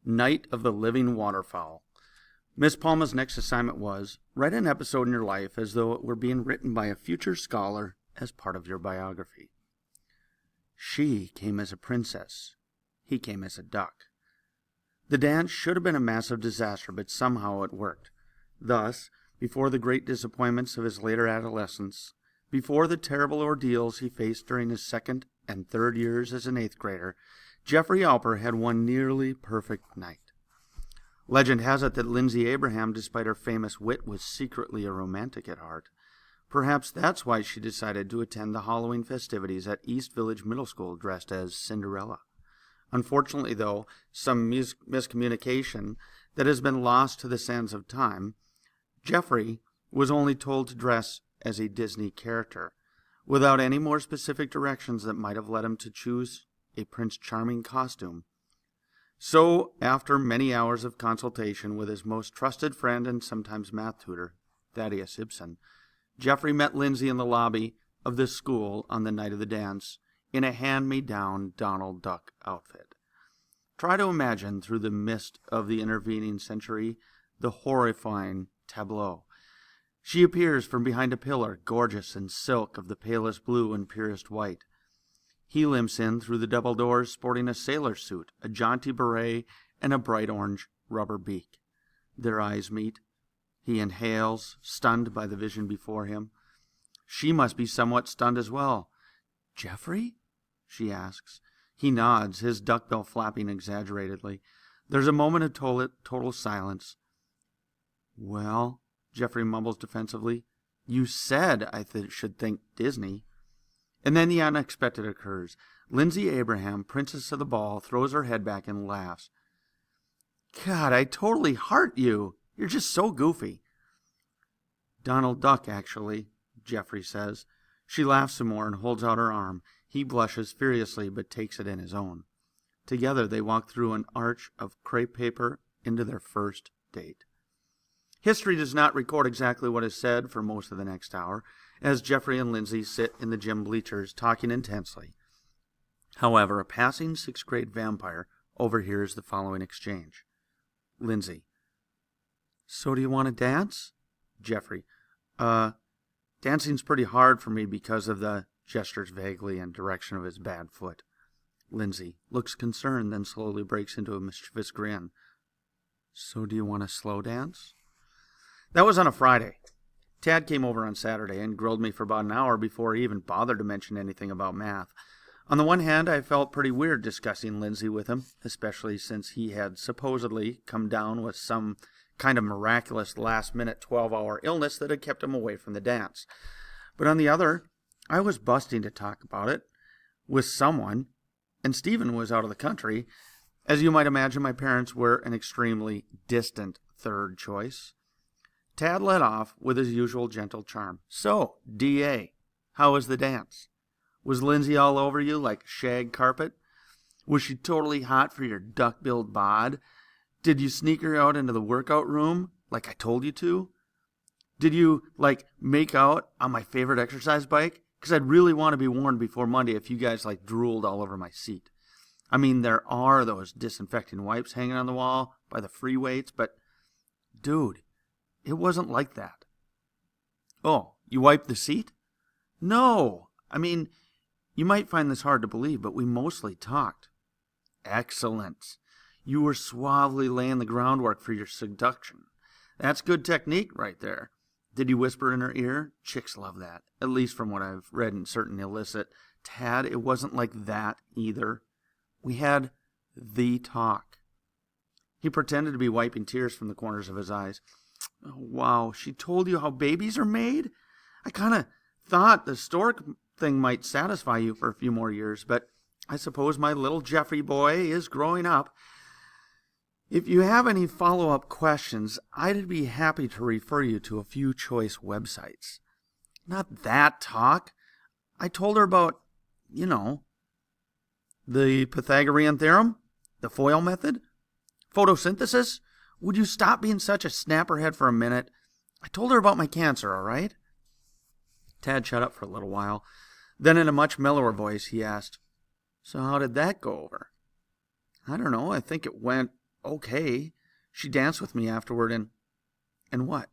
Night of the Living Waterfowl. Miss Palma's next assignment was, write an episode in your life as though it were being written by a future scholar as part of your biography. She came as a princess. He came as a duck. The dance should have been a massive disaster, but somehow it worked. Thus, before the great disappointments of his later adolescence, before the terrible ordeals he faced during his second and third years as an eighth grader, Jeffrey Alper had one nearly perfect night. Legend has it that Lindsay Abraham, despite her famous wit, was secretly a romantic at heart. Perhaps that's why she decided to attend the Halloween festivities at East Village Middle School dressed as Cinderella. Unfortunately, though, some miscommunication that has been lost to the sands of time, Jeffrey was only told to dress as a Disney character, without any more specific directions that might have led him to choose a Prince Charming costume. So, after many hours of consultation with his most trusted friend and sometimes math tutor, Thaddeus Ibsen, Jeffrey met Lindsay in the lobby of this school on the night of the dance in a hand-me-down Donald Duck outfit. Try to imagine, through the mist of the intervening century, the horrifying tableau. She appears from behind a pillar, gorgeous in silk of the palest blue and purest white. He limps in through the double doors sporting a sailor suit, a jaunty beret, and a bright orange rubber beak. Their eyes meet. He inhales, stunned by the vision before him. She must be somewhat stunned as well. "Jeffrey?" she asks. He nods, his duckbill flapping exaggeratedly. There's a moment of total silence. "Well," Jeffrey mumbles defensively, "you said I should think Disney." And then the unexpected occurs. Lindsay Abraham, princess of the ball, throws her head back and laughs. "God, I totally heart you. You're just so goofy." "Donald Duck, actually," Jeffrey says. She laughs some more and holds out her arm. He blushes furiously but takes it in his own. Together they walk through an arch of crepe paper into their first date. History does not record exactly what is said for most of the next hour, as Jeffrey and Lindsay sit in the gym bleachers talking intensely. However, a passing sixth-grade vampire overhears the following exchange. Lindsay: "So do you want to dance?" Jeffrey: Dancing's pretty hard for me because of the," gestures vaguely in direction of his bad foot. Lindsay looks concerned, then slowly breaks into a mischievous grin. "So do you want to slow dance?" That was on a Friday. Tad came over on Saturday and grilled me for about an hour before he even bothered to mention anything about math. On the one hand, I felt pretty weird discussing Lindsay with him, especially since he had supposedly come down with some kind of miraculous last-minute 12-hour illness that had kept him away from the dance. But on the other, I was busting to talk about it with someone, and Stephen was out of the country. As you might imagine, my parents were an extremely distant third choice. Tad led off with his usual gentle charm. "So, D.A., how was the dance? Was Lindsay all over you like shag carpet? Was she totally hot for your duck-billed bod? Did you sneak her out into the workout room like I told you to? Did you, make out on my favorite exercise bike? Because I'd really want to be warned before Monday if you guys, drooled all over my seat. I mean, there are those disinfecting wipes hanging on the wall by the free weights, but, dude, it wasn't like that." "Oh, you wiped the seat?" "No. I mean, you might find this hard to believe, but we mostly talked." "Excellent. You were suavely laying the groundwork for your seduction. That's good technique right there. Did you whisper in her ear? Chicks love that, at least from what I've read in certain illicit. Tad, it wasn't like that either. We had the talk." He pretended to be wiping tears from the corners of his eyes. "Oh, wow, she told you how babies are made? I kind of thought the stork thing might satisfy you for a few more years, but I suppose my little Jeffrey boy is growing up. If you have any follow-up questions, I'd be happy to refer you to a few choice websites." "Not that talk. I told her about, the Pythagorean theorem, the FOIL method, photosynthesis. Would you stop being such a snapperhead for a minute? I told her about my cancer, all right?" Tad shut up for a little while. Then in a much mellower voice, he asked, "So how did that go over?" "I don't know. I think it went okay. She danced with me afterward and what?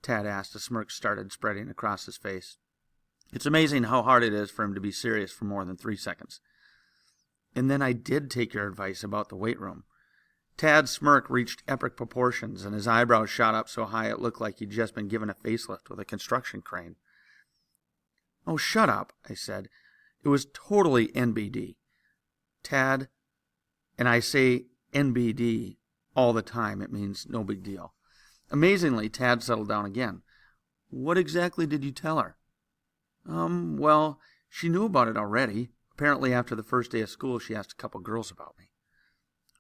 Tad asked. A smirk started spreading across his face. It's amazing how hard it is for him to be serious for more than 3 seconds. And then I did take your advice about the weight room. Tad's smirk reached epic proportions, and his eyebrows shot up so high it looked like he'd just been given a facelift with a construction crane. Oh, shut up, I said. It was totally NBD. Tad, and I say NBD all the time. It means no big deal. Amazingly, Tad settled down again. What exactly did you tell her? Well, she knew about it already. Apparently, after the first day of school, she asked a couple girls about me.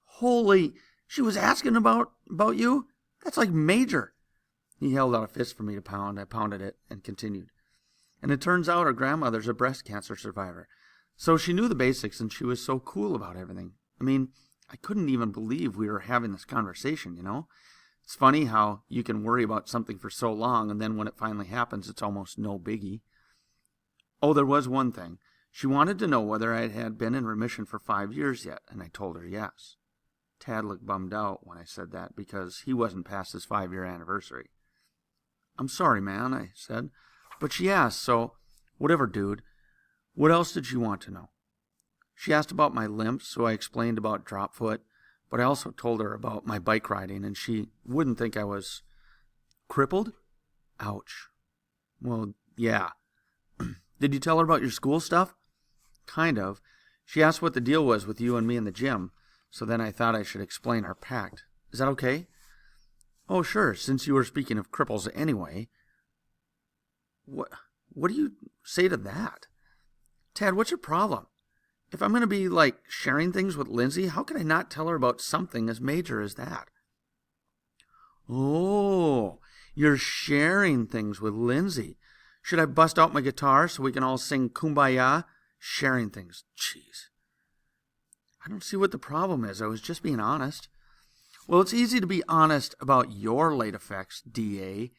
Holy, she was asking about you? That's like major. He held out a fist for me to pound. I pounded it and continued. And it turns out her grandmother's a breast cancer survivor. So she knew the basics and she was so cool about everything. I mean, I couldn't even believe we were having this conversation, you know? It's funny how you can worry about something for so long and then when it finally happens, it's almost no biggie. Oh, there was one thing. She wanted to know whether I had been in remission for 5 years yet, and I told her yes. Tad looked bummed out when I said that because he wasn't past his 5-year anniversary. I'm sorry, man, I said. But she asked, so whatever, dude. What else did she want to know? She asked about my limps, so I explained about drop foot, but I also told her about my bike riding, and she wouldn't think I was crippled? Ouch. Well, yeah. Did you tell her about your school stuff? Kind of. She asked what the deal was with you and me in the gym, so then I thought I should explain our pact. Is that okay? Oh, sure, since you were speaking of cripples anyway. What do you say to that? Tad, what's your problem? If I'm going to be, sharing things with Lindsay, how can I not tell her about something as major as that? Oh, you're sharing things with Lindsay. Should I bust out my guitar so we can all sing Kumbaya? Sharing things. Jeez. I don't see what the problem is. I was just being honest. Well, it's easy to be honest about your late effects, D.A.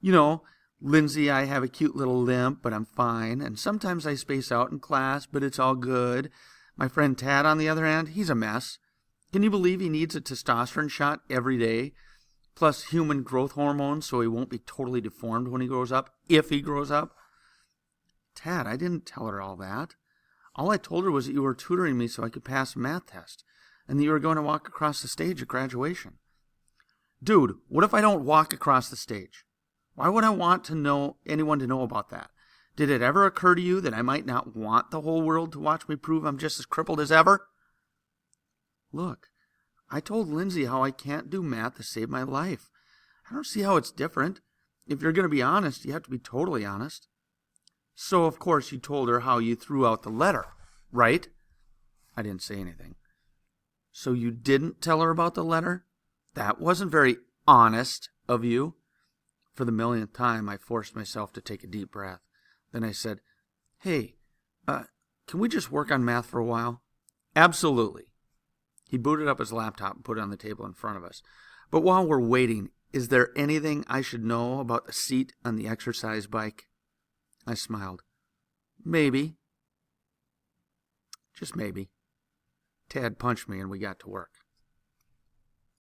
You know, Lindsay, I have a cute little limp, but I'm fine. And sometimes I space out in class, but it's all good. My friend Tad, on the other hand, he's a mess. Can you believe he needs a testosterone shot every day? Plus human growth hormones so he won't be totally deformed when he grows up, if he grows up. Tad, I didn't tell her all that. All I told her was that you were tutoring me so I could pass a math test, and that you were going to walk across the stage at graduation. Dude, what if I don't walk across the stage? Why would I want anyone to know about that? Did it ever occur to you that I might not want the whole world to watch me prove I'm just as crippled as ever? Look, I told Lindsay how I can't do math to save my life. I don't see how it's different. If you're going to be honest, you have to be totally honest. So, of course, you told her how you threw out the letter, right? I didn't say anything. So you didn't tell her about the letter? That wasn't very honest of you. For the millionth time, I forced myself to take a deep breath. Then I said, Hey, can we just work on math for a while? Absolutely. He booted up his laptop and put it on the table in front of us. But while we're waiting, is there anything I should know about the seat on the exercise bike? I smiled. Maybe. Just maybe. Tad punched me and we got to work.